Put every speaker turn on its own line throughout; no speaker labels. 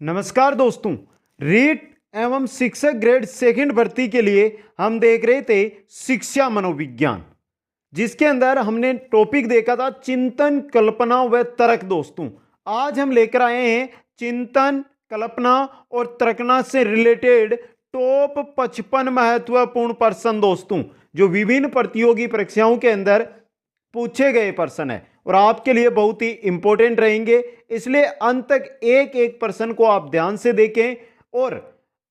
नमस्कार दोस्तों, रीट एवं शिक्षक ग्रेड सेकंड भर्ती के लिए हम देख रहे थे शिक्षा मनोविज्ञान, जिसके अंदर हमने टॉपिक देखा था चिंतन, कल्पना व तर्क। दोस्तों, आज हम लेकर आए हैं चिंतन, कल्पना और तर्कना से रिलेटेड टॉप 55 महत्वपूर्ण प्रश्न दोस्तों, जो विभिन्न प्रतियोगी परीक्षाओं के अंदर पूछे गए प्रश्न है और आपके लिए बहुत ही इंपॉर्टेंट रहेंगे। इसलिए अंत तक एक एक प्रश्न को आप ध्यान से देखें और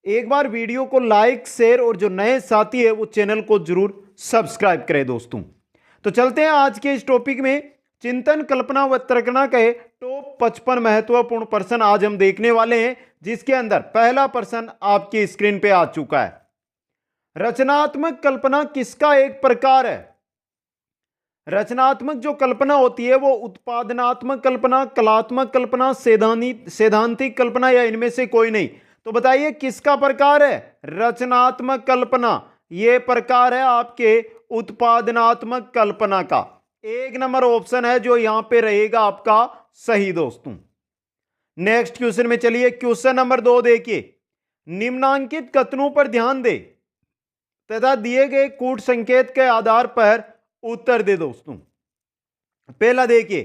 एक बार वीडियो को लाइक, शेयर और जो नए साथी है वो चैनल को जरूर सब्सक्राइब करें। दोस्तों, तो चलते हैं आज के इस टॉपिक में। चिंतन, कल्पना व तर्कना के टॉप 55 महत्वपूर्ण प्रश्न आज हम देखने वाले हैं, जिसके अंदर पहला प्रश्न आपकी स्क्रीन पे आ चुका है। रचनात्मक कल्पना किसका एक प्रकार है? रचनात्मक जो कल्पना होती है वो उत्पादनात्मक कल्पना, कलात्मक कल्पना, सैद्धांतिक कल्पना या इनमें से कोई नहीं। तो बताइए किसका प्रकार है? रचनात्मक कल्पना। ये प्रकार है आपके उत्पादनात्मक कल्पना का। एक नंबर ऑप्शन है जो यहां पे रहेगा आपका सही। दोस्तों, नेक्स्ट क्वेश्चन में चलिए। क्वेश्चन नंबर 2 देखिए। निम्नांकित कथनों पर ध्यान दे तथा दिए गए कूट संकेत के आधार पर उत्तर दे। दोस्तों, पहला देखिए,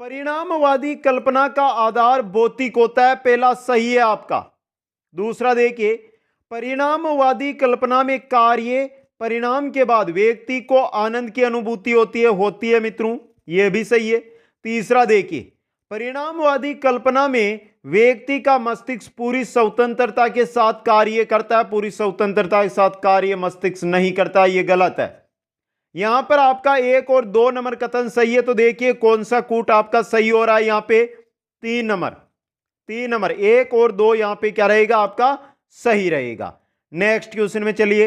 परिणामवादी कल्पना का आधार भौतिक होता है। पहला सही है आपका। दूसरा देखिए, परिणामवादी कल्पना में कार्य परिणाम के बाद व्यक्ति को आनंद की अनुभूति होती है मित्रों, यह भी सही है। तीसरा देखिए, परिणामवादी कल्पना में व्यक्ति का मस्तिष्क पूरी स्वतंत्रता के साथ कार्य करता है। पूरी स्वतंत्रता के साथ कार्य मस्तिष्क नहीं करता, यह गलत है। यहां पर आपका 1 और 2 नंबर कथन सही है। तो देखिए कौन सा कूट आपका सही हो रहा है। यहां पे 3 नंबर 1 और 2 यहां पे क्या रहेगा आपका सही रहेगा। नेक्स्ट क्वेश्चन में चलिए।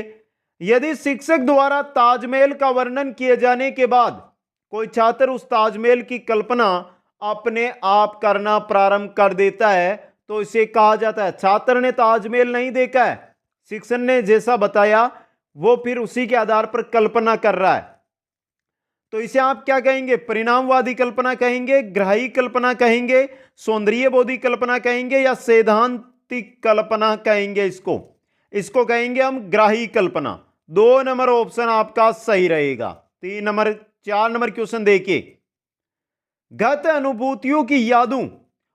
यदि शिक्षक द्वारा ताजमहल का वर्णन किए जाने के बाद कोई छात्र उस ताजमहल की कल्पना अपने आप करना प्रारंभ कर देता है तो इसे कहा जाता है। छात्र ने ताजमहल नहीं देखा है, शिक्षक ने जैसा बताया वो फिर उसी के आधार पर कल्पना कर रहा है, तो इसे आप क्या कहेंगे? परिणामवादी कल्पना कहेंगे, ग्राही कल्पना कहेंगे, सौंदर्यबोधी कल्पना कहेंगे या सैद्धांतिक कल्पना कहेंगे? इसको कहेंगे हम ग्राही कल्पना। 2 नंबर ऑप्शन आपका सही रहेगा। 4 नंबर क्वेश्चन देखिए। गत अनुभूतियों की यादों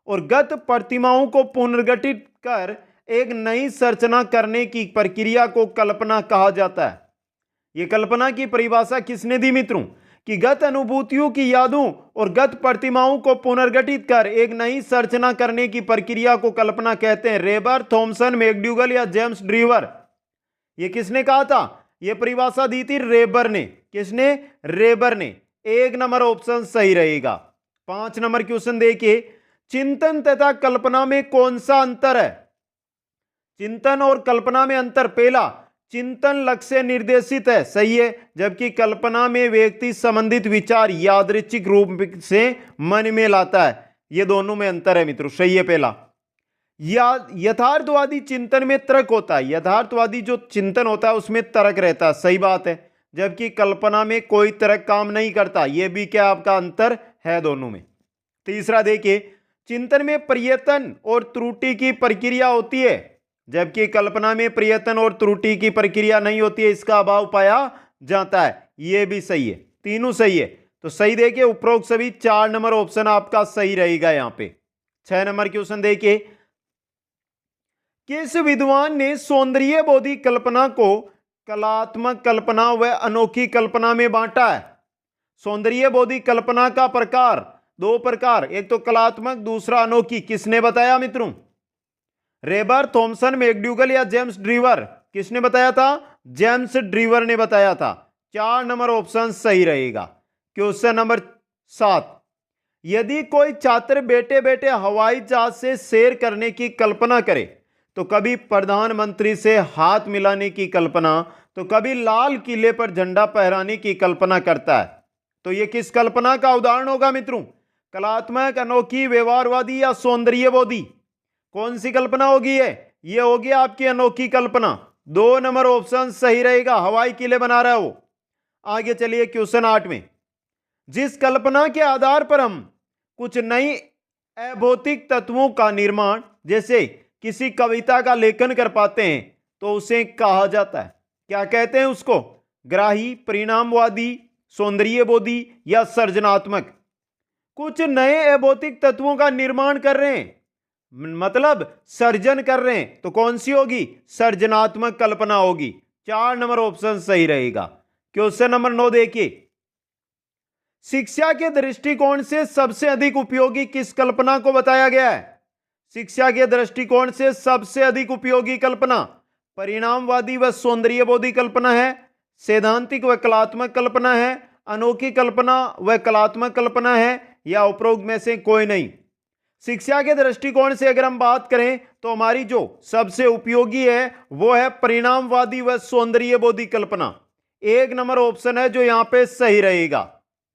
और गत प्रतिमाओं को पुनर्गठित कर एक नई संरचना करने की प्रक्रिया को कल्पना कहा जाता है। यह कल्पना की परिभाषा किसने दी मित्रों? कि गत अनुभूतियों की यादों और गत प्रतिमाओं को पुनर्गठित कर एक नई संरचना करने की प्रक्रिया को कल्पना कहते हैं। रेबर, थॉमसन, मैकडूगल या जेम्स ड्रीवर? यह किसने कहा था? यह परिभाषा दी थी रेबर ने। किसने? रेबर ने। 1 नंबर ऑप्शन सही रहेगा। 5 नंबर क्वेश्चन देखिए। चिंतन तथा कल्पना में कौन सा अंतर है? चिंतन और कल्पना में अंतर। पहला, चिंतन लक्ष्य निर्देशित है, सही है, जबकि कल्पना में व्यक्ति संबंधित विचार यादृच्छिक रूप से मन में लाता है। यह दोनों में अंतर है मित्रों, सही है पहला। यथार्थवादी चिंतन में तर्क होता है। यथार्थवादी जो चिंतन होता है उसमें तर्क रहता है, सही बात है, जबकि कल्पना में कोई तर्क काम नहीं करता। यह भी क्या आपका अंतर है दोनों में। तीसरा देखिए, चिंतन में प्रयत्न और त्रुटि की प्रक्रिया होती है, जबकि कल्पना में प्रयत्न और त्रुटि की प्रक्रिया नहीं होती है, इसका अभाव पाया जाता है। यह भी सही है, तीनों सही है। तो सही देखिए उपरोक्त सभी। 4 नंबर ऑप्शन आपका सही रहेगा यहां पे। 6 नंबर क्वेश्चन देखिए। किस विद्वान ने सौंदर्यबोधी कल्पना को कलात्मक कल्पना व अनोखी कल्पना में बांटा है? सौंदर्यबोधी कल्पना का प्रकार 2 प्रकार, एक तो कलात्मक, दूसरा अनोखी। किसने बताया मित्रों? रेबर, थॉमसन, मैकडूगल या जेम्स ड्रीवर? किसने बताया था? जेम्स ड्रीवर ने बताया था। 4 नंबर ऑप्शन सही रहेगा। Question number 7। यदि कोई छात्र बैठे बैठे हवाई जहाज से सैर करने की कल्पना करे तो कभी प्रधानमंत्री से हाथ मिलाने की कल्पना, तो कभी लाल किले पर झंडा फहराने की कल्पना करता है, तो यह किस कल्पना का उदाहरण होगा मित्रों? कलात्मक, अनोखी, व्यवहारवादी या सौंदर्यबोधी? कौन सी कल्पना होगी? ये होगी आपकी अनोखी कल्पना। 2 नंबर ऑप्शन सही रहेगा। हवाई किले बना रहा है वो। आगे चलिए क्वेश्चन 8 में। जिस कल्पना के आधार पर हम कुछ नई अभौतिक तत्वों का निर्माण, जैसे किसी कविता का लेखन कर पाते हैं तो उसे कहा जाता है, क्या कहते हैं उसको? ग्राही, परिणामवादी, सौंदर्यबोधी या सृजनात्मक। कुछ नए अभौतिक तत्वों का निर्माण कर रहे हैं, मतलब सर्जन कर रहे हैं, तो कौन सी होगी? सृजनात्मक कल्पना होगी। 4 नंबर ऑप्शन सही रहेगा। क्वेश्चन नंबर 9 देखिए, शिक्षा के दृष्टिकोण से सबसे अधिक उपयोगी किस कल्पना को बताया गया है? शिक्षा के दृष्टिकोण से सबसे अधिक उपयोगी कल्पना परिणामवादी व सौंदर्यबोधी कल्पना है, सैद्धांतिक व कलात्मक कल्पना है, अनोखी कल्पना व कलात्मक कल्पना है, या उपरोक्त में से कोई नहीं। शिक्षा के दृष्टिकोण से अगर हम बात करें तो हमारी जो सबसे उपयोगी है वो है परिणामवादी व सौंदर्यबोधी कल्पना। 1 नंबर ऑप्शन है जो यहां पे सही रहेगा।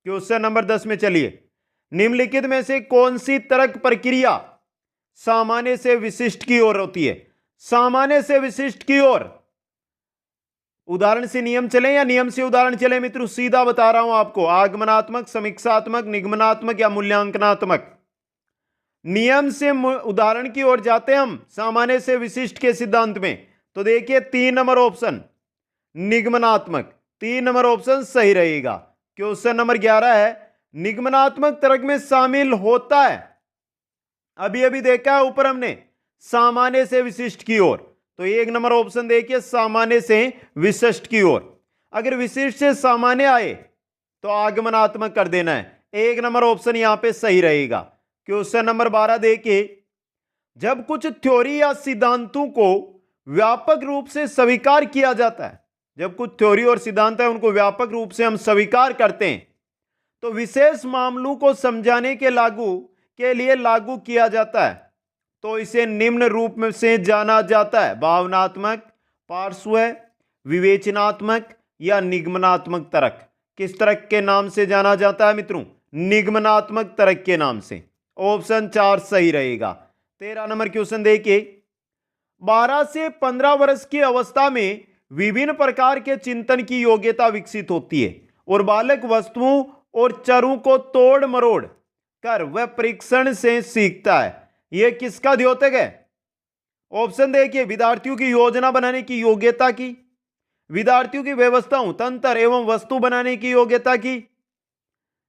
क्वेश्चन नंबर 10 में चलिए, निम्नलिखित में से कौन सी तर्क प्रक्रिया सामान्य से विशिष्ट की ओर होती है? सामान्य से विशिष्ट की ओर, उदाहरण से नियम चले या नियम से उदाहरण चले? मित्रों सीधा बता रहा हूं आपको, आगमनात्मक, समीक्षात्मक, निगमनात्मक या मूल्यांकनात्मक। नियम से उदाहरण की ओर जाते हैं हम सामान्य से विशिष्ट के सिद्धांत में, तो देखिए 3 नंबर ऑप्शन निगमनात्मक, 3 नंबर ऑप्शन सही रहेगा। क्वेश्चन नंबर 11 है, निगमनात्मक तर्क में शामिल होता है, अभी अभी देखा है ऊपर हमने, सामान्य से विशिष्ट की ओर, तो 1 नंबर ऑप्शन देखिए सामान्य से विशिष्ट की ओर। अगर विशिष्ट से सामान्य आए तो आगमनात्मक कर देना है, 1 नंबर ऑप्शन यहां पे सही रहेगा। क्वेश्चन नंबर 12 देखिए, जब कुछ थ्योरी या सिद्धांतों को व्यापक रूप से स्वीकार किया जाता है, जब कुछ थ्योरी और सिद्धांत है उनको व्यापक रूप से हम स्वीकार करते हैं तो विशेष मामलों को समझाने के लिए लागू किया जाता है, तो इसे निम्न रूप में से जाना जाता है, भावनात्मक, पार्श्व, विवेचनात्मक या निगमनात्मक तर्क। किस तर्क के नाम से जाना जाता है मित्रों? निगमनात्मक तर्क के नाम से। ऑप्शन 4 सही रहेगा। 13 नंबर क्वेश्चन देखिए, 12 से 15 वर्ष की अवस्था में विभिन्न प्रकार के चिंतन की योग्यता विकसित होती है और बालक वस्तुओं और चरों को तोड़ मरोड़ कर वह परीक्षण से सीखता है। यह किसका द्योतक है? ऑप्शन देखिए, विद्यार्थियों की योजना बनाने की योग्यता की, विद्यार्थियों की व्यवस्थाओं, तंत्र एवं वस्तु बनाने की योग्यता की,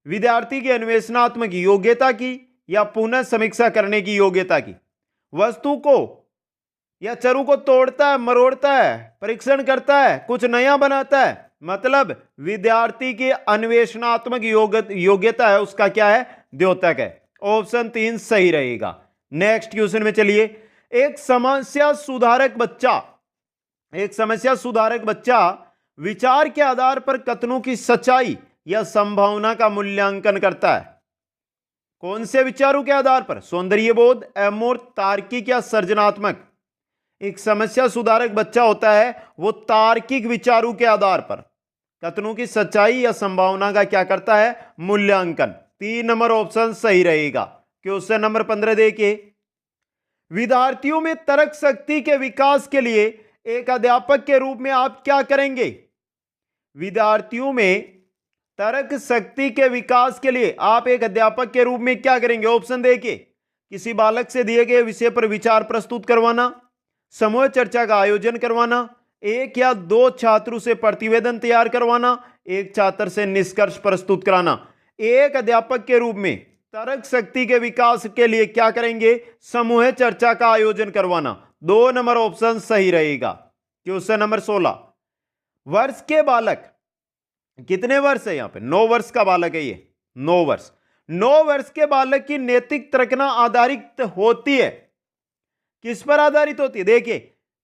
विद्यार्थी की अन्वेषणात्मक योग्यता की, या पुनः समीक्षा करने की योग्यता की। वस्तु को या चरों को तोड़ता है, मरोड़ता है, परीक्षण करता है, कुछ नया बनाता है, मतलब विद्यार्थी की अन्वेषणात्मक योग्यता है, उसका क्या है? द्योतक है। ऑप्शन 3 सही रहेगा। नेक्स्ट क्वेश्चन में चलिए, एक समस्या सुधारक बच्चा विचार के आधार पर कथनों की सच्चाई या संभावना का मूल्यांकन करता है। कौन से विचारों के आधार पर? सौंदर्यबोध, अमूर्त, तार्किक या सृजनात्मक। एक समस्या सुधारक बच्चा होता है वो तार्किक विचारों के आधार पर कथनों की सच्चाई या संभावना का क्या करता है? मूल्यांकन। 3 नंबर ऑप्शन सही रहेगा। क्वेश्चन नंबर 15 देखिए, विद्यार्थियों में तर्क शक्ति के विकास के लिए एक अध्यापक के रूप में आप क्या करेंगे? विद्यार्थियों में तर्क शक्ति के विकास के लिए आप एक अध्यापक के रूप में क्या करेंगे? ऑप्शन देखिए, किसी बालक से दिए गए विषय पर विचार प्रस्तुत करवाना, समूह चर्चा का आयोजन करवाना, 1 या 2 छात्रों से प्रतिवेदन तैयार करवाना, 1 छात्र से निष्कर्ष प्रस्तुत कराना। एक अध्यापक के रूप में तर्क शक्ति के विकास के लिए क्या करेंगे? समूह चर्चा का आयोजन करवाना। 2 नंबर ऑप्शन सही रहेगा। क्वेश्चन नंबर 16, वर्ष के बालक, कितने वर्ष है यहां पे? 9 वर्ष का बालक है ये, 9 वर्ष। 9 वर्ष के बालक की नैतिक तर्कना आधारित होती है, किस पर आधारित होती है? देखिए,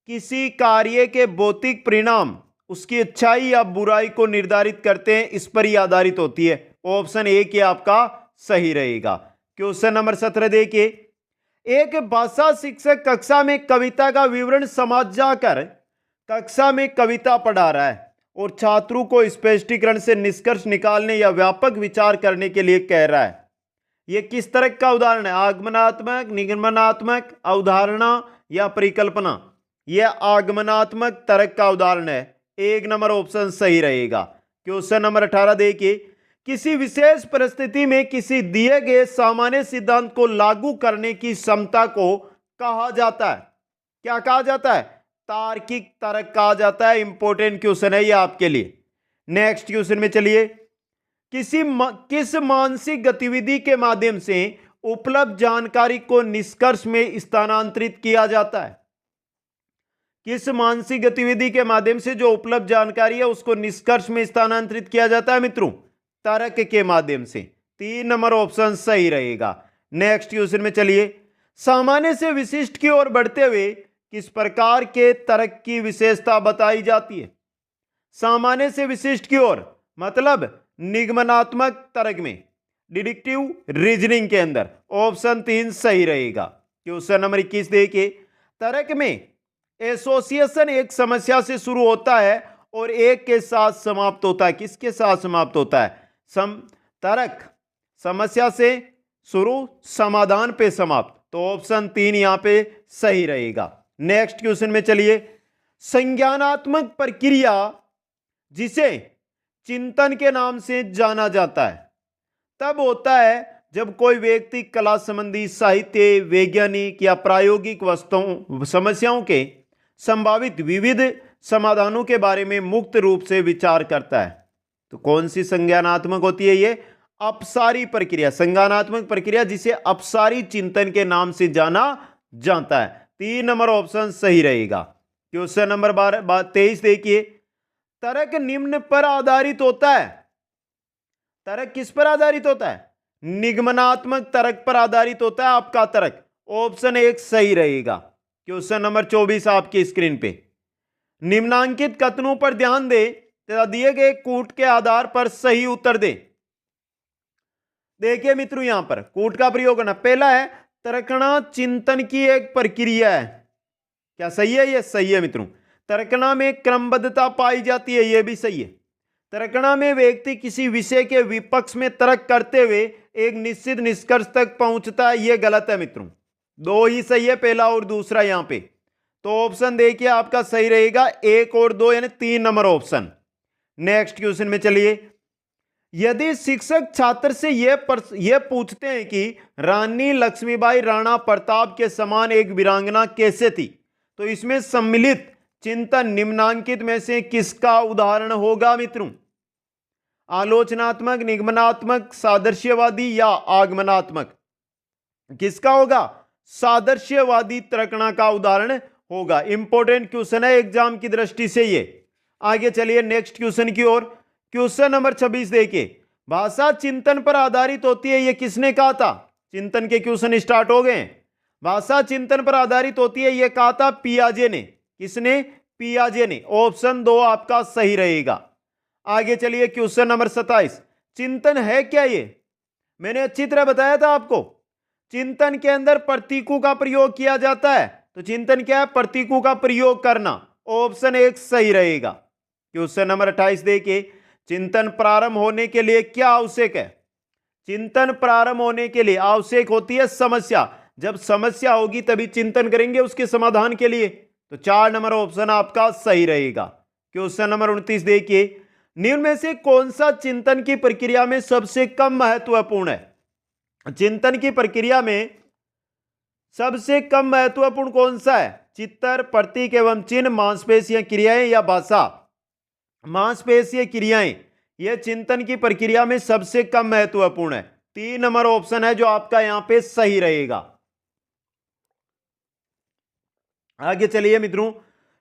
किसी कार्य के भौतिक परिणाम उसकी अच्छाई या बुराई को निर्धारित करते हैं, इस पर ही आधारित होती है। ऑप्शन 1 आपका सही रहेगा। क्वेश्चन नंबर 17 देखिए, एक भाषा शिक्षक कक्षा में कविता का विवरण समझ जाकर कक्षा में कविता पढ़ा रहा है और छात्रों को स्पष्टीकरण से निष्कर्ष निकालने या व्यापक विचार करने के लिए कह रहा है। यह किस तरह का उदाहरण है? आगमनात्मक, निगमनात्मक, अवधारणा या परिकल्पना? यह आगमनात्मक तर्क का उदाहरण है। 1 नंबर ऑप्शन सही रहेगा। क्वेश्चन नंबर 18 देखिए, किसी विशेष परिस्थिति में किसी दिए गए सामान्य सिद्धांत को लागू करने की क्षमता को कहा जाता है। क्या कहा जाता है? तार्किक तर्क कहा जाता है। इंपॉर्टेंट क्वेश्चन है ये आपके लिए। नेक्स्ट क्वेश्चन में चलिए, किस मानसिक गतिविधि के माध्यम से उपलब्ध जानकारी को निष्कर्ष में स्थानांतरित किया जाता है? किस मानसिक गतिविधि के माध्यम से जो उपलब्ध जानकारी है उसको निष्कर्ष में स्थानांतरित किया जाता है मित्रों? तर्क के माध्यम से। 3 नंबर ऑप्शन सही रहेगा। नेक्स्ट क्वेश्चन में चलिए, सामान्य से विशिष्ट की ओर बढ़ते हुए किस प्रकार के तर्क की विशेषता बताई जाती है? सामान्य से विशिष्ट की ओर मतलब निगमनात्मक तर्क में, डिडक्टिव रीजनिंग के अंदर। ऑप्शन 3 सही रहेगा। क्वेश्चन नंबर 21 देखिए, तर्क में एसोसिएशन एक समस्या से शुरू होता है और एक के साथ समाप्त होता है। किसके साथ समाप्त होता है? तर्क समस्या से शुरू, समाधान पे समाप्त। तो ऑप्शन 3 यहां पे सही रहेगा। नेक्स्ट क्वेश्चन में चलिए, संज्ञानात्मक प्रक्रिया जिसे चिंतन के नाम से जाना जाता है तब होता है जब कोई व्यक्ति कला संबंधी, साहित्य, वैज्ञानिक या प्रायोगिक वस्तुओं समस्याओं के संभावित विविध समाधानों के बारे में मुक्त रूप से विचार करता है। तो कौन सी संज्ञानात्मक होती है? ये अपसारी प्रक्रिया, संज्ञानात्मक प्रक्रिया जिसे अपसारी चिंतन के नाम से जाना जाता है। 3 नंबर ऑप्शन सही रहेगा। क्वेश्चन नंबर 23 देखिए, तर्क निम्न पर आधारित होता है। तर्क किस पर आधारित होता है? निगमनात्मक तर्क पर आधारित होता है आपका तर्क। ऑप्शन 1 सही रहेगा। क्वेश्चन नंबर 24 आपकी स्क्रीन पे, निम्नांकित कथनों पर ध्यान दे तथा दिए गए कूट के आधार पर सही उत्तर दे। देखिए मित्रों, यहां पर कूट का प्रयोग करना। पहला है, तर्कना चिंतन की एक प्रक्रिया है। क्या सही है? ये सही है मित्रों। तर्कना में क्रमबद्धता पाई जाती है, यह भी सही है। तर्कना में व्यक्ति किसी विषय के विपक्ष में तर्क करते हुए एक निश्चित निष्कर्ष तक पहुंचता है, यह गलत है मित्रों। 2 ही सही है, पहला और दूसरा यहां पे। तो ऑप्शन देखिए आपका सही रहेगा 1 और 2 यानी 3 नंबर ऑप्शन। नेक्स्ट क्वेश्चन में चलिए, यदि शिक्षक छात्र से यह पूछते हैं कि रानी लक्ष्मीबाई राणा प्रताप के समान एक वीरांगना कैसे थी, तो इसमें सम्मिलित चिंतन निम्नांकित में से किसका उदाहरण होगा मित्रों? आलोचनात्मक, निगमनात्मक, सादृश्यवादी या आगमनात्मक? किसका होगा? सादृश्यवादी तर्कना का उदाहरण होगा। इंपॉर्टेंट क्वेश्चन है एग्जाम की दृष्टि से ये। आगे चलिए नेक्स्ट क्वेश्चन की ओर। क्वेश्चन नंबर 26 देखिए, भाषा चिंतन पर आधारित होती है, यह किसने कहा था? चिंतन के क्वेश्चन स्टार्ट हो गए। भाषा चिंतन पर आधारित होती है, यह कहा था पियाजे ने। किसने? पियाजे ने। ऑप्शन 2 आपका सही रहेगा। आगे चलिए क्वेश्चन नंबर 27, चिंतन है क्या? ये मैंने अच्छी तरह बताया था आपको। चिंतन के अंदर प्रतीकों का प्रयोग किया जाता है। तो चिंतन क्या है? प्रतीकों का प्रयोग करना। ऑप्शन 1 सही रहेगा। क्वेश्चन नंबर 28 देखिए, चिंतन प्रारंभ होने के लिए क्या आवश्यक है? चिंतन प्रारंभ होने के लिए आवश्यक होती है समस्या। जब समस्या होगी तभी चिंतन करेंगे उसके समाधान के लिए। तो 4 नंबर ऑप्शन आपका सही रहेगा। क्वेश्चन नंबर 29 देखिए, निम्न में से कौन सा चिंतन की प्रक्रिया में सबसे कम महत्वपूर्ण है? चिंतन की प्रक्रिया में सबसे कम महत्वपूर्ण कौन सा है? चित्र, प्रतीक एवं चिन्ह, मांसपेशीय क्रियाएं या भाषा? मांसपेशीय क्रियाएं यह चिंतन की प्रक्रिया में सबसे कम महत्वपूर्ण है। 3 नंबर ऑप्शन है जो आपका यहां पे सही रहेगा। आगे चलिए मित्रों,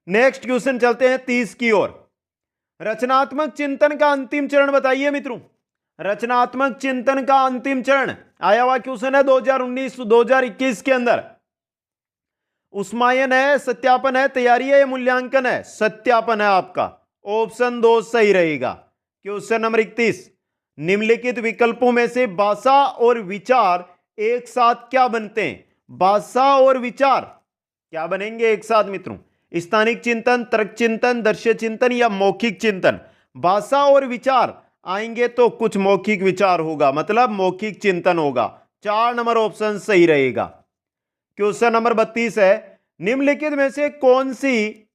नेक्स्ट क्वेश्चन चलते हैं 30 की ओर। रचनात्मक चिंतन का अंतिम चरण बताइए मित्रों। रचनात्मक चिंतन का अंतिम चरण आया हुआ क्वेश्चन है 2019-2021 के अंदर। उस्मायन है, सत्यापन है, तैयारी है या मूल्यांकन है? सत्यापन है आपका। ऑप्शन 2 सही रहेगा। क्वेश्चन नंबर 31, निम्नलिखित विकल्पों में से भाषा और विचार एक साथ क्या बनते हैं? भाषा और विचार क्या बनेंगे एक साथ मित्रों? स्थानिक चिंतन, तर्क चिंतन, दृश्य चिंतन या मौखिक चिंतन? भाषा और विचार आएंगे तो कुछ मौखिक विचार होगा, मतलब मौखिक चिंतन होगा। 4 नंबर ऑप्शन सही रहेगा। क्वेश्चन नंबर 32 है, निम्नलिखित में से कौन सी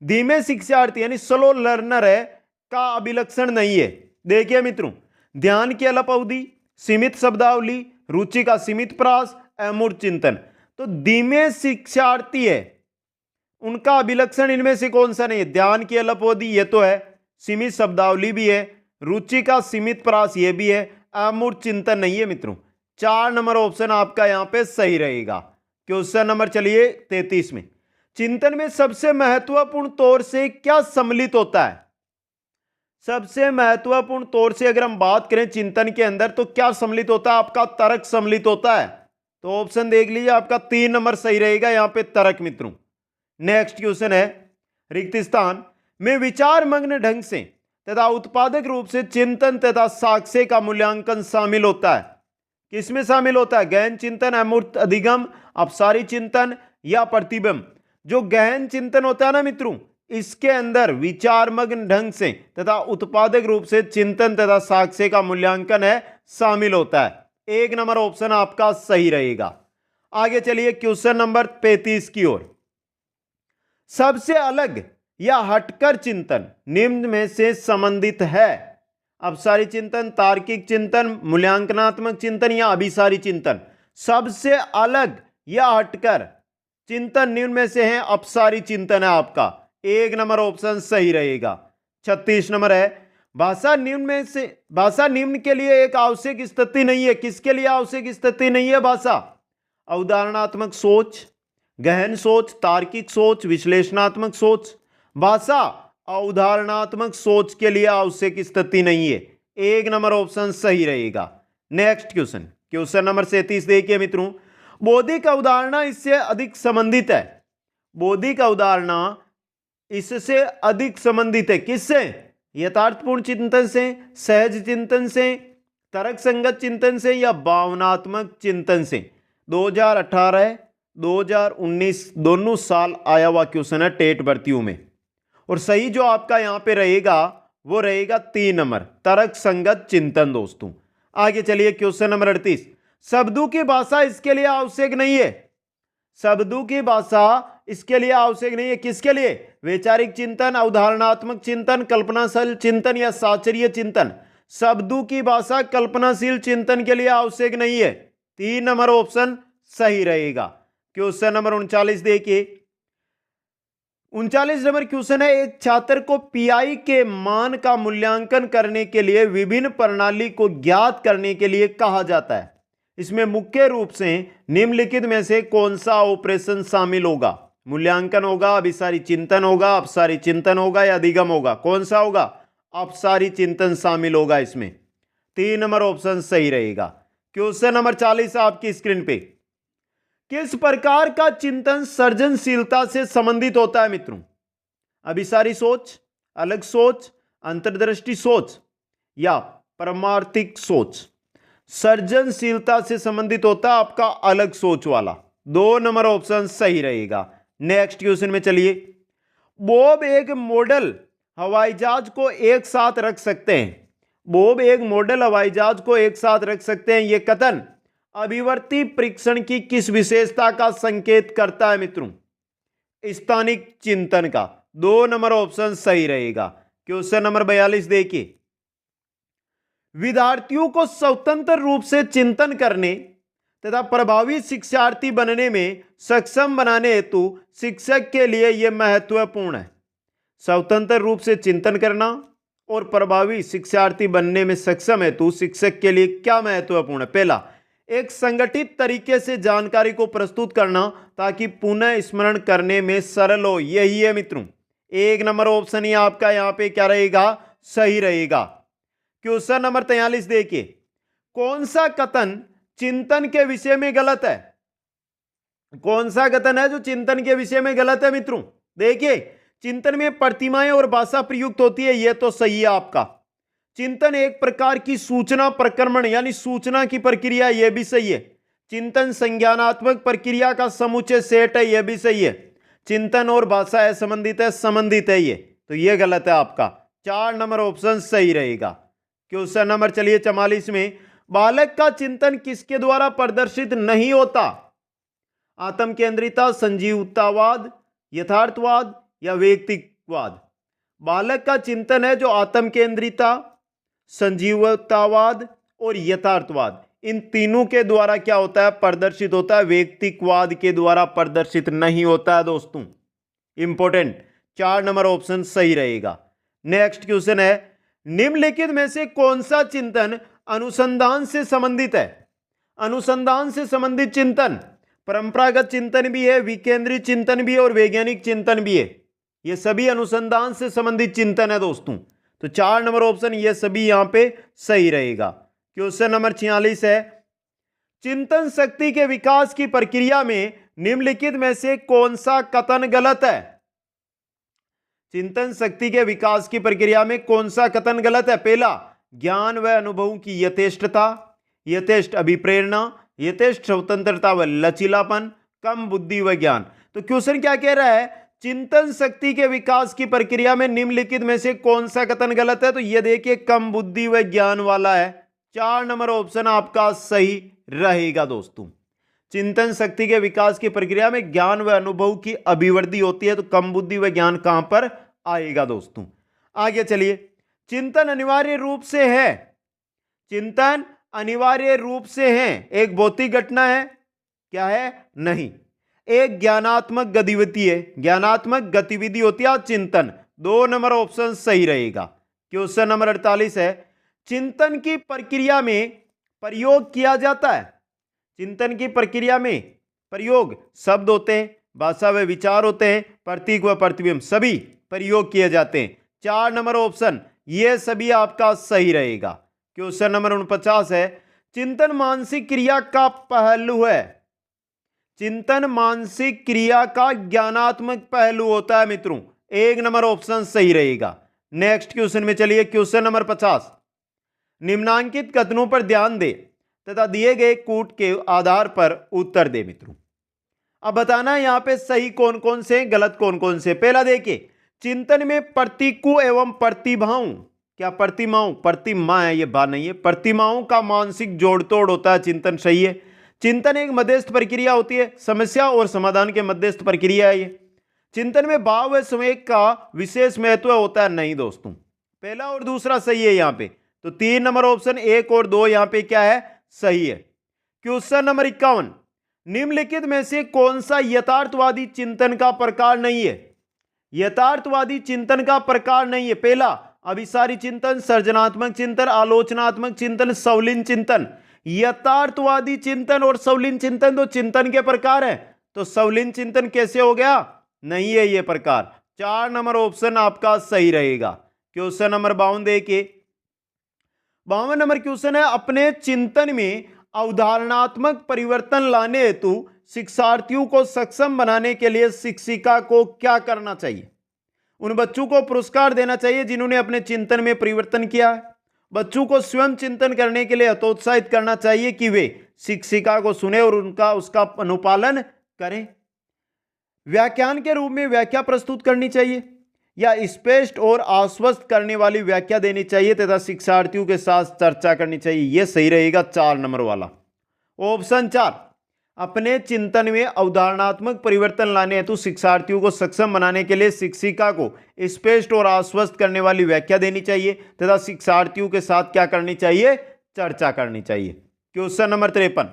धीमे शिक्षार्थी यानी स्लो लर्नर है का अभिलक्षण नहीं है? देखिए मित्रों, ध्यान की अल्प अवधि, सीमित शब्दावली, रुचि का सीमित प्रास, अमूर्त चिंतन। तो धीमे शिक्षार्थी है उनका अभिलक्षण इनमें से कौन सा नहीं है? ध्यान की अल्प अवधि ये तो है, सीमित शब्दावली भी है, रुचि का सीमित प्रास ये भी है, अमूर्त चिंतन नहीं है मित्रों। 4 नंबर ऑप्शन आपका यहां पे सही रहेगा। क्वेश्चन नंबर चलिए 33 में, चिंतन में सबसे महत्वपूर्ण तौर से क्या सम्मिलित होता है? सबसे महत्वपूर्ण तौर से अगर हम बात करें चिंतन के अंदर तो क्या सम्मिलित होता है? आपका तर्क सम्मिलित होता है। तो ऑप्शन देख लीजिए, आपका 3 नंबर सही रहेगा यहां पे, तर्क मित्रों। नेक्स्ट क्वेश्चन है, रिक्त स्थान में विचार मग्न ढंग से तथा उत्पादक रूप से चिंतन तथा साक्ष्य का मूल्यांकन शामिल होता है। किसमें शामिल होता है? गहन चिंतन, अमूर्त, अधिगम, अपसारी चिंतन या प्रतिबिंब। जो गहन चिंतन होता है ना मित्रों, इसके अंदर विचारमग्न ढंग से तथा उत्पादक रूप से चिंतन तथा साक्ष्य का मूल्यांकन है शामिल होता है। 1 नंबर ऑप्शन आपका सही रहेगा। आगे चलिए क्वेश्चन नंबर 35 की ओर। सबसे अलग या हटकर चिंतन निम्न में से संबंधित है? अपसारी चिंतन, तार्किक चिंतन, मूल्यांकनात्मक चिंतन या अभिसारी चिंतन। सबसे अलग या हटकर चिंतन निम्न में से है अपसारी चिंतन है आपका। 1 नंबर ऑप्शन सही रहेगा। 36 नंबर है, भाषा निम्न के लिए एक आवश्यक स्थिति नहीं है। किसके लिए आवश्यक स्थिति नहीं है भाषा? अवधारणात्मक सोच, गहन सोच, तार्किक सोच, विश्लेषणात्मक सोच। भाषा अवधारणात्मक सोच के लिए आवश्यक स्थिति नहीं है। 1 नंबर ऑप्शन सही रहेगा। नेक्स्ट क्वेश्चन नंबर 37 देखिए मित्रों, बौद्धिक अवधारणा इससे अधिक संबंधित है। बौद्धिक अवधारणा इससे अधिक संबंधित है किससे? यथार्थपूर्ण चिंतन से, सहज चिंतन से, तर्क संगत चिंतन से या भावनात्मक चिंतन से। 2018 2019 दोनों साल आया हुआ क्वेश्चन है टेट भर्तियों में, और सही जो आपका यहां पे रहेगा वो रहेगा 3 नंबर, तर्क संगत चिंतन दोस्तों। आगे चलिए क्वेश्चन नंबर 38, शब्दों की भाषा इसके लिए आवश्यक नहीं है। शब्दों की भाषा इसके लिए आवश्यक नहीं है। किसके लिए? वैचारिक चिंतन, अवधारणात्मक चिंतन, कल्पनाशील चिंतन या साचर्य चिंतन। शब्दों की भाषा कल्पनाशील चिंतन के लिए आवश्यक नहीं है। 3 नंबर ऑप्शन सही रहेगा। क्वेश्चन नंबर 39 देखिए, 39 नंबर क्वेश्चन है, एक छात्र को पीआई के मान का मूल्यांकन करने के लिए विभिन्न प्रणाली को ज्ञात करने के लिए कहा जाता है। इसमें मुख्य रूप से निम्नलिखित में से कौन सा ऑपरेशन शामिल होगा? मूल्यांकन होगा, अभिसारी चिंतन होगा, अपसारी चिंतन होगा या अधिगम होगा? कौन सा होगा? अपसारी चिंतन शामिल होगा इसमें। 3 नंबर ऑप्शन सही रहेगा। क्वेश्चन नंबर 40 आपकी स्क्रीन पे, किस प्रकार का चिंतन सृजनशीलता से संबंधित होता है मित्रों? अभिसारी सोच, अलग सोच, अंतर्दृष्टि सोच या परमार्थिक सोच। सृजनशीलता से संबंधित होता है आपका अलग सोच वाला। 2 नंबर ऑप्शन सही रहेगा। नेक्स्ट क्वेश्चन में चलिए, बॉब एक मॉडल हवाई जहाज को एक साथ रख सकते हैं। बॉब एक मॉडल हवाई जहाज को एक साथ रख सकते हैं, यह कथन अभिवर्ती परीक्षण की किस विशेषता का संकेत करता है मित्रों? स्थानिक चिंतन का। 2 नंबर ऑप्शन सही रहेगा। क्वेश्चन नंबर 42 देखिए, विद्यार्थियों को स्वतंत्र रूप से चिंतन करने तथा प्रभावी शिक्षार्थी बनने में सक्षम बनाने हेतु शिक्षक के लिए यह महत्वपूर्ण है। स्वतंत्र रूप से चिंतन करना और प्रभावी शिक्षार्थी बनने में सक्षम हेतु शिक्षक के लिए क्या महत्वपूर्ण है? पहला, एक संगठित तरीके से जानकारी को प्रस्तुत करना ताकि पुनः स्मरण करने में सरल हो। यही है मित्रों। 1 नंबर ऑप्शन ही आपका यहां पे क्या रहेगा? सही रहेगा। क्वेश्चन नंबर 43 देखिए, कौन सा कथन चिंतन के विषय में गलत है? कौन सा कथन है जो चिंतन के विषय में गलत है मित्रों? देखिए, चिंतन में प्रतिमाएं और भाषा प्रयुक्त होती है, यह तो सही है आपका। चिंतन एक प्रकार की सूचना प्रक्रमण यानी सूचना की प्रक्रिया, यह भी सही है। चिंतन संज्ञानात्मक प्रक्रिया का समुच्चय सेट है, यह भी सही है। चिंतन और भाषा असंबंधित है, संबंधित है ये, तो यह गलत है आपका। 4 नंबर ऑप्शन सही रहेगा। क्वेश्चन नंबर चलिए 44 में, बालक का चिंतन किसके द्वारा प्रदर्शित नहीं होता? आत्म केंद्रिता, संजीवतावाद, यथार्थवाद या व्यक्तिवाद। बालक का चिंतन है जो आत्म केंद्रिता, संजीवतावाद और यथार्थवाद, इन तीनों के द्वारा क्या होता है, प्रदर्शित होता है, व्यक्तिकवाद के द्वारा प्रदर्शित नहीं होता है दोस्तों। इंपॉर्टेंट, 4 नंबर ऑप्शन सही रहेगा। नेक्स्ट क्वेश्चन है, निम्नलिखित में से कौन सा चिंतन अनुसंधान से संबंधित है? अनुसंधान से संबंधित चिंतन परंपरागत चिंतन भी है, विकेंद्रित चिंतन भी है और वैज्ञानिक चिंतन भी है। ये सभी अनुसंधान से संबंधित चिंतन है दोस्तों। तो 4 नंबर ऑप्शन ये सभी यहां पे सही रहेगा। क्वेश्चन नंबर 46 है, चिंतन शक्ति के विकास की प्रक्रिया में निम्नलिखित में से कौन सा कथन गलत है? चिंतन शक्ति के विकास की प्रक्रिया में कौन सा कथन गलत है? पहला, ज्ञान व अनुभव की यथेष्टता, यथेष्ट अभिप्रेरणा, यथेष्ट स्वतंत्रता व लचीलापन, कम बुद्धि व ज्ञान। तो क्वेश्चन क्या कह रहा है, चिंतन शक्ति के विकास की प्रक्रिया में निम्नलिखित में से कौन सा कथन गलत है? तो यह देखिए कम बुद्धि व ज्ञान वाला है। 4 नंबर ऑप्शन आपका सही रहेगा दोस्तों। चिंतन शक्ति के विकास की प्रक्रिया में ज्ञान व अनुभव की अभिवृद्धि होती है, तो कम बुद्धि व ज्ञान कहां पर आएगा दोस्तों। आगे चलिए, चिंतन अनिवार्य रूप से है, चिंतन अनिवार्य रूप से है एक भौतिक घटना है? क्या है? नहीं, एक ज्ञानात्मक गतिविधि है, ज्ञानात्मक गतिविधि होती है चिंतन। 2 नंबर ऑप्शन सही रहेगा। क्वेश्चन नंबर 48 है, चिंतन की प्रक्रिया में प्रयोग किया जाता है? चिंतन की प्रक्रिया में प्रयोग, शब्द होते हैं, भाषा व विचार होते हैं, प्रतीक व प्रतिबिंब सभी प्रयोग किए जाते हैं। 4 नंबर ऑप्शन ये सभी आपका सही रहेगा। क्वेश्चन नंबर 49 है, चिंतन मानसिक क्रिया का पहलू है? चिंतन मानसिक क्रिया का ज्ञानात्मक पहलू होता है मित्रों। 1 नंबर ऑप्शन सही रहेगा। नेक्स्ट क्वेश्चन में चलिए, क्वेश्चन नंबर 50, निम्नांकित कथनों पर ध्यान दे तथा दिए गए कूट के आधार पर उत्तर दे मित्रों। अब बताना है यहां पे सही कौन कौन से, गलत कौन कौन से। पहला देखिए, चिंतन में प्रतीकों एवं प्रतिभाओं, क्या प्रतिमाओं, प्रतिमा है ये बा नहीं है, प्रतिमाओं का मानसिक जोड़तोड़ होता है, चिंतन सही है। चिंतन एक मध्यस्थ प्रक्रिया होती है, समस्या और समाधान के मध्यस्थ प्रक्रिया है ये। चिंतन में भाव व संवेग का विशेष महत्व होता है, नहीं दोस्तों। पहला और दूसरा सही है यहां पे, तो 3 नंबर ऑप्शन 1 और 2 यहां पे क्या है, सही है। क्वेश्चन नंबर 51, निम्नलिखित में से कौन सा यथार्थवादी चिंतन का प्रकार नहीं है? यथार्थवादी चिंतन का प्रकार नहीं है। पहला, अभिसारी चिंतन, सर्जनात्मक चिंतन, आलोचनात्मक चिंतन, सवलीन चिंतन। यथार्थवादी चिंतन और सवलीन चिंतन तो चिंतन के प्रकार है, तो सवलीन चिंतन कैसे हो गया, नहीं है ये प्रकार। 4 नंबर ऑप्शन आपका सही रहेगा। क्वेश्चन नंबर 52 देखिए, 52 नंबर क्वेश्चन है, अपने चिंतन में अवधारणात्मक परिवर्तन लाने हेतु शिक्षार्थियों को सक्षम बनाने के लिए शिक्षिका को क्या करना चाहिए? उन बच्चों को पुरस्कार देना चाहिए जिन्होंने अपने चिंतन में परिवर्तन किया है। बच्चों को स्वयं चिंतन करने के लिए हतोत्साहित करना चाहिए कि वे शिक्षिका को सुने और उसका अनुपालन करें। व्याख्यान के रूप में व्याख्या प्रस्तुत करनी चाहिए या स्पष्ट और आश्वस्त करने वाली व्याख्या देनी चाहिए तथा शिक्षार्थियों के साथ चर्चा करनी चाहिए। यह सही रहेगा 4 नंबर वाला। ऑप्शन 4, अपने चिंतन में अवधारणात्मक परिवर्तन लाने हेतु शिक्षार्थियों को सक्षम बनाने के लिए शिक्षिका को स्पष्ट और आश्वस्त करने वाली व्याख्या देनी चाहिए तथा शिक्षार्थियों के साथ क्या करनी चाहिए, चर्चा करनी चाहिए। क्वेश्चन नंबर 53,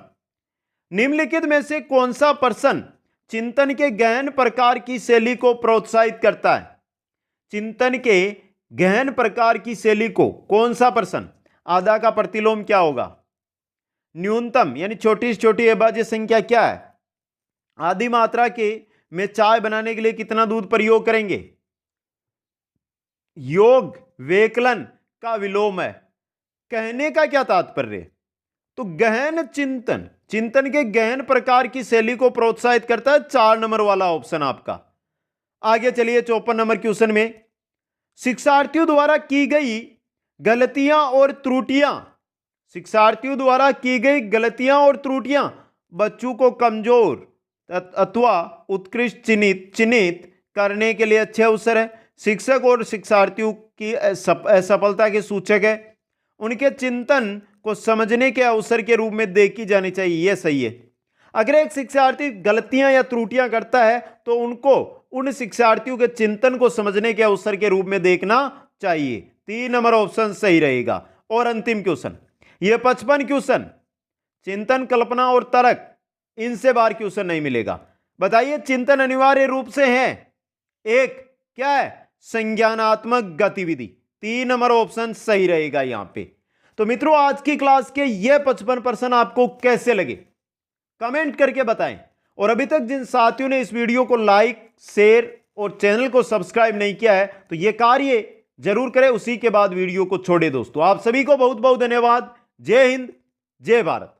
निम्नलिखित में से कौन सा प्रश्न चिंतन के गहन प्रकार की शैली को प्रोत्साहित करता है? चिंतन के गहन प्रकार की शैली को कौन सा प्रश्न? आधा का प्रतिलोम क्या होगा? न्यूनतम यानी छोटी से छोटी अभाज्य संख्या क्या है? आधी मात्रा के में चाय बनाने के लिए कितना दूध प्रयोग करेंगे? योग व्यकलन का विलोम है। कहने का क्या तात्पर्य? तो गहन चिंतन, चिंतन के गहन प्रकार की शैली को प्रोत्साहित करता है। 4 नंबर वाला ऑप्शन आपका। आगे चलिए 54 नंबर क्वेश्चन में, शिक्षार्थियों द्वारा की गई गलतियां और त्रुटियां, शिक्षार्थियों द्वारा की गई गलतियां और त्रुटियां बच्चों को कमजोर अथवा उत्कृष्ट चिन्हित करने के लिए अच्छे अवसर है। शिक्षक और शिक्षार्थियों की असफलता के सूचक है। उनके चिंतन को समझने के अवसर के रूप में देखी जानी चाहिए। यह सही है। अगर एक शिक्षार्थी गलतियां या त्रुटियां करता है तो उनको उन शिक्षार्थियों के चिंतन को समझने के अवसर के रूप में देखना चाहिए। 3 नंबर ऑप्शन सही रहेगा। और अंतिम क्वेश्चन, ये 55 क्वेश्चन चिंतन, कल्पना और तर्क, इनसे बाहर क्वेश्चन नहीं मिलेगा। बताइए, चिंतन अनिवार्य रूप से है एक, क्या है, संज्ञानात्मक गतिविधि। 3 नंबर ऑप्शन सही रहेगा यहां पे। तो मित्रों, आज की क्लास के ये 55 प्रश्न आपको कैसे लगे कमेंट करके बताएं। और अभी तक जिन साथियों ने इस वीडियो को लाइक, शेयर और चैनल को सब्सक्राइब नहीं किया है तो यह कार्य जरूर करें, उसी के बाद वीडियो को छोड़े। दोस्तों, आप सभी को बहुत बहुत धन्यवाद। जय हिंद, जय भारत।